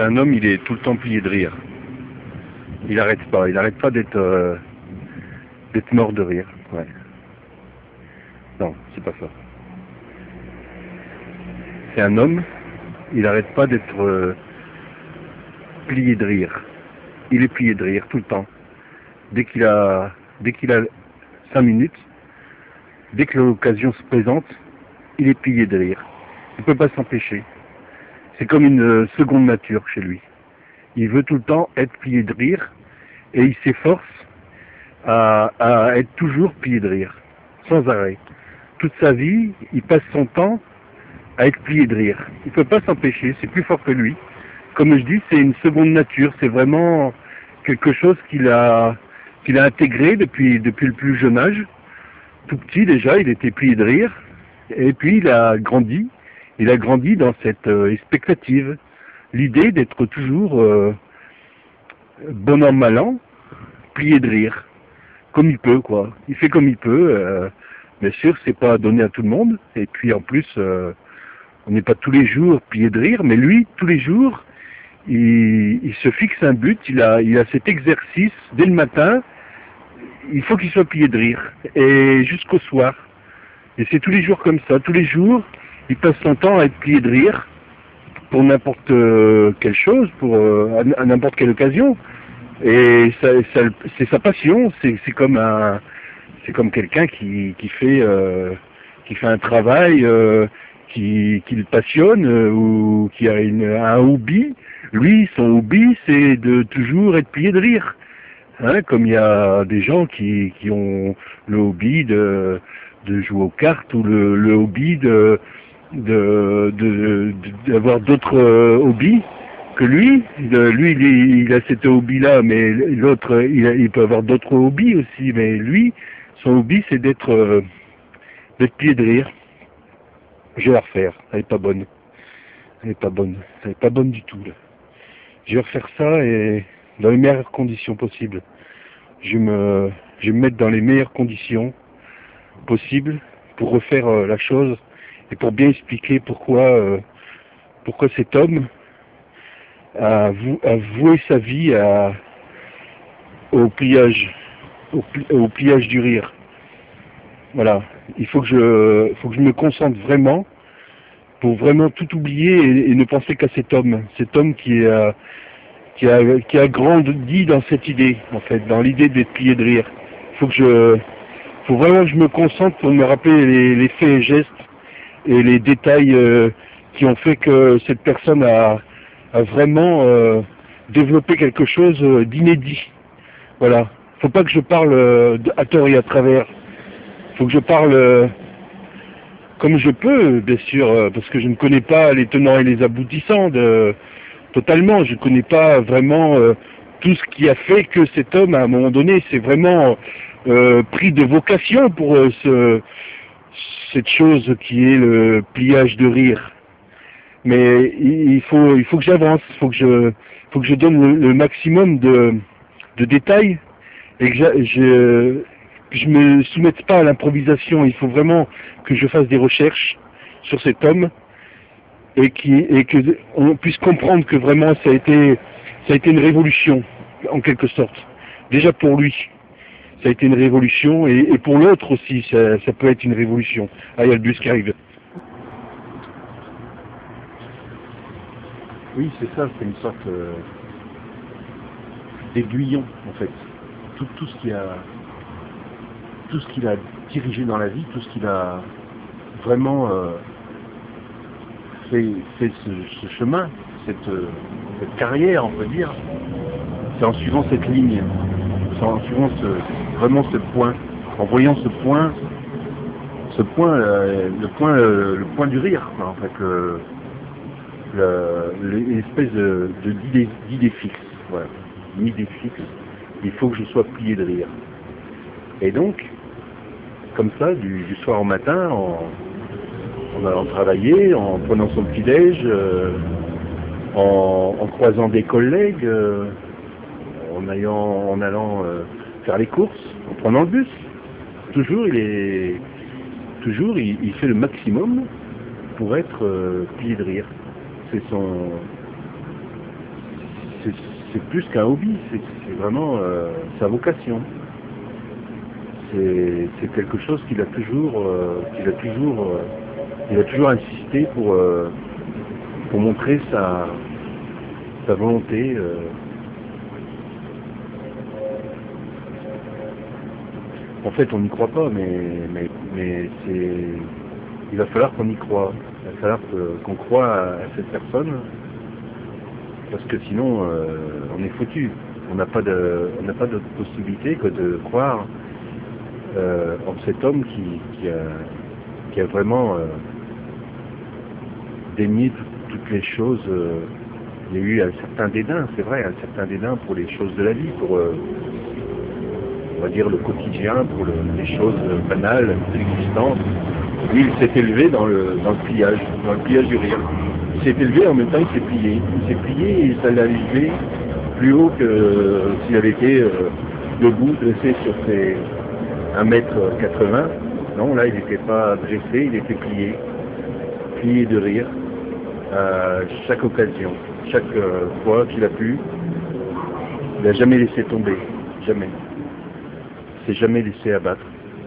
un homme, il est tout le temps plié de rire. Il arrête pas d'être mort de rire. Ouais. Non, c'est pas ça. C'est un homme, il arrête pas d'être plié de rire. Il est plié de rire tout le temps. Dès qu'il a 5 minutes, dès que l'occasion se présente, il est plié de rire. Il ne peut pas s'empêcher. C'est comme une seconde nature chez lui. Il veut tout le temps être plié de rire et il s'efforce à être toujours plié de rire, sans arrêt. Toute sa vie, il passe son temps à être plié de rire. Il ne peut pas s'empêcher, c'est plus fort que lui. Comme je dis, c'est une seconde nature, c'est vraiment quelque chose qu'il a intégré depuis le plus jeune âge. Tout petit déjà, il était plié de rire, et puis il a grandi dans cette expectative, l'idée d'être toujours bon an mal an, plié de rire, comme il peut quoi. Il fait comme il peut. Bien sûr, c'est pas donné à tout le monde, et puis en plus, on n'est pas tous les jours plié de rire, mais lui, tous les jours, il se fixe un but, il a cet exercice dès le matin. Il faut qu'il soit plié de rire, et jusqu'au soir. Et c'est tous les jours comme ça. Tous les jours, il passe son temps à être plié de rire pour n'importe quelle chose, à n'importe quelle occasion. Et c'est sa passion. C'est comme quelqu'un qui fait un travail qui le passionne ou qui a un hobby. Lui, son hobby, c'est de toujours être plié de rire. Hein, comme il y a des gens qui ont le hobby de jouer aux cartes ou le hobby d'avoir d'autres hobbies que lui. Il a cet hobby-là, mais l'autre, il peut avoir d'autres hobbies aussi. Mais lui, son hobby, c'est d'être plié de rire. Je vais la refaire. Elle est pas bonne. Elle est pas bonne du tout, là. Je vais refaire ça et dans les meilleures conditions possibles. Je vais me mettre dans les meilleures conditions possibles pour refaire la chose et pour bien expliquer pourquoi cet homme a voué sa vie au pliage du rire. Voilà. Il faut que je me concentre vraiment pour vraiment tout oublier et ne penser qu'à cet homme qui a grandi dans cette idée, en fait, dans l'idée d'être plié de rire. Faut vraiment que je me concentre pour me rappeler les faits et gestes et les détails qui ont fait que cette personne a vraiment développé quelque chose d'inédit. Voilà. Faut pas que je parle à tort et à travers. Faut que je parle comme je peux, bien sûr, parce que je ne connais pas les tenants et les aboutissants totalement. Je ne connais pas vraiment tout ce qui a fait que cet homme, à un moment donné, s'est vraiment pris de vocation pour cette chose qui est le pliage de rire. Mais il faut que j'avance, il faut que je donne le maximum de détails et que je me soumette pas à l'improvisation. Il faut vraiment que je fasse des recherches sur cet homme et que on puisse comprendre que vraiment ça a été une révolution en quelque sorte. Déjà pour lui, ça a été une révolution et pour l'autre aussi, ça peut être une révolution. Ah, il y a le bus qui arrive. Oui, c'est ça, c'est une sorte d'aiguillon en fait. Tout ce qu'il a dirigé dans la vie, tout ce qu'il a vraiment fait ce chemin, cette carrière, on peut dire, c'est en suivant cette ligne, c'est en suivant vraiment ce point, en voyant le point du rire, quoi, en fait, l'espèce d'idée fixe, voilà, une idée fixe. Il faut que je sois plié de rire. Et donc, comme ça, du soir au matin, en allant travailler, en prenant son petit-déj, en croisant des collègues, en allant faire les courses, en prenant le bus. Toujours, il fait le maximum pour être plié de rire. c'est plus qu'un hobby, c'est vraiment sa vocation. C'est quelque chose qu'il a toujours, il a toujours insisté pour montrer sa volonté. En fait, on n'y croit pas, mais il va falloir qu'on y croie. Il va falloir qu'on croie à cette personne, parce que sinon, on est foutu. On n'a pas d'autre possibilité que de croire en cet homme qui a vraiment dénié toutes les choses. Il y a eu un certain dédain, c'est vrai, un certain dédain pour les choses de la vie, pour on va dire le quotidien, pour les choses banales de l'existence. Lui, il s'est élevé dans le pliage du rire. Il s'est élevé en même temps, il s'est plié. Il s'est plié et ça l'a élevé plus haut que s'il avait été debout, dressé sur ses 1m80. Non, là, il n'était pas dressé, il était plié. Plié de rire à chaque occasion. Chaque fois qu'il a pu, il n'a jamais laissé tomber. Jamais. Il s'est jamais laissé abattre.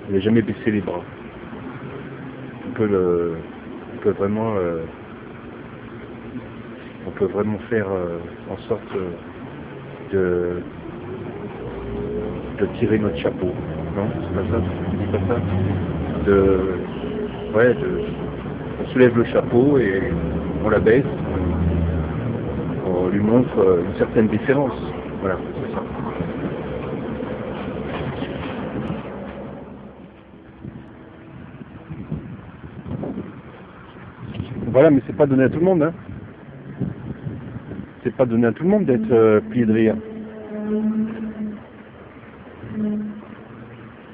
Il n'a jamais baissé les bras. On peut vraiment faire en sorte de tirer notre chapeau. Non, c'est pas ça. C'est pas ça. On soulève le chapeau et on la baisse. On lui montre une certaine différence. Voilà, c'est ça. Voilà, mais c'est pas donné à tout le monde, hein. C'est pas donné à tout le monde d'être plié de rire.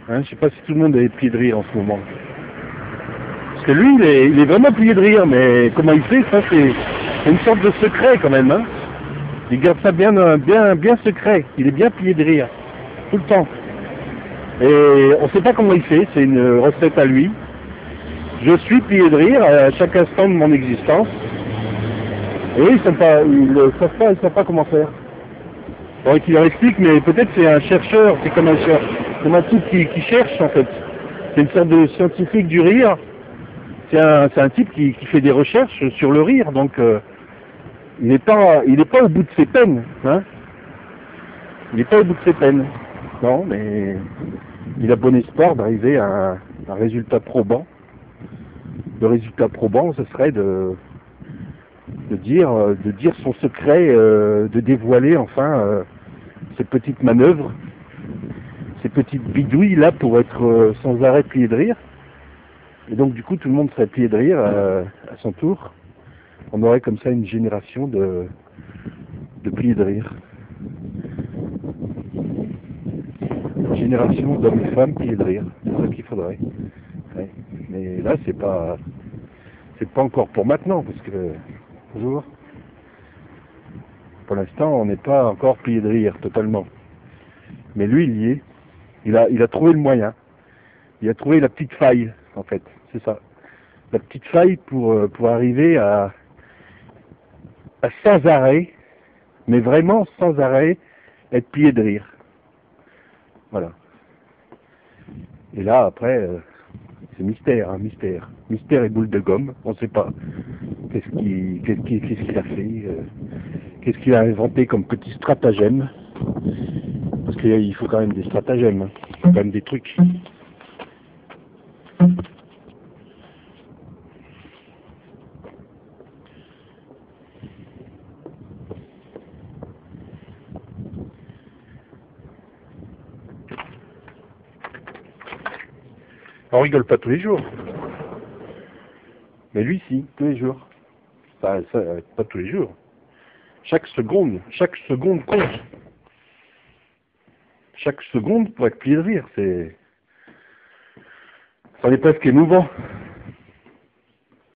Hein, je sais pas si tout le monde est plié de rire en ce moment. Parce que lui, il est vraiment plié de rire, mais comment il fait, ça c'est une sorte de secret quand même, hein. Il garde ça bien secret. Il est bien plié de rire, tout le temps. Et on sait pas comment il fait, c'est une recette à lui. Je suis plié de rire à chaque instant de mon existence. Et ils savent pas comment faire. Il faudrait qu'il leur explique, mais peut-être c'est un chercheur, c'est comme un type qui cherche en fait. C'est une sorte de scientifique du rire. C'est un type qui fait des recherches sur le rire, donc il n'est pas au bout de ses peines, hein. Il n'est pas au bout de ses peines. Non, mais il a bon espoir d'arriver à un résultat probant. Le résultat probant, ce serait de dire son secret, de dévoiler enfin ces petites manœuvres, ces petites bidouilles là pour être sans arrêt plié de rire. Et donc du coup tout le monde serait plié de rire à son tour. On aurait comme ça une génération de pliés de rire. Une génération d'hommes et femmes pliés de rire. C'est ça qu'il faudrait. Ouais. Mais là c'est pas encore pour maintenant, parce que bonjour. Pour l'instant, on n'est pas encore plié de rire totalement. Mais lui, il y est. Il a trouvé le moyen. Il a trouvé la petite faille, en fait. C'est ça. La petite faille pour arriver à sans arrêt, mais vraiment sans arrêt, être plié de rire. Voilà. Et là, après, c'est mystère, hein, mystère. Mystère et boule de gomme, on ne sait pas. Qu'est-ce qu'il a fait, qu'est-ce qu'il a inventé comme petit stratagème. Parce qu'il faut quand même des stratagèmes, hein. Il faut quand même des trucs. On rigole pas tous les jours. Mais lui, si, tous les jours. Pas tous les jours. Chaque seconde compte. Chaque seconde pour être plié de rire, ça est presque émouvant.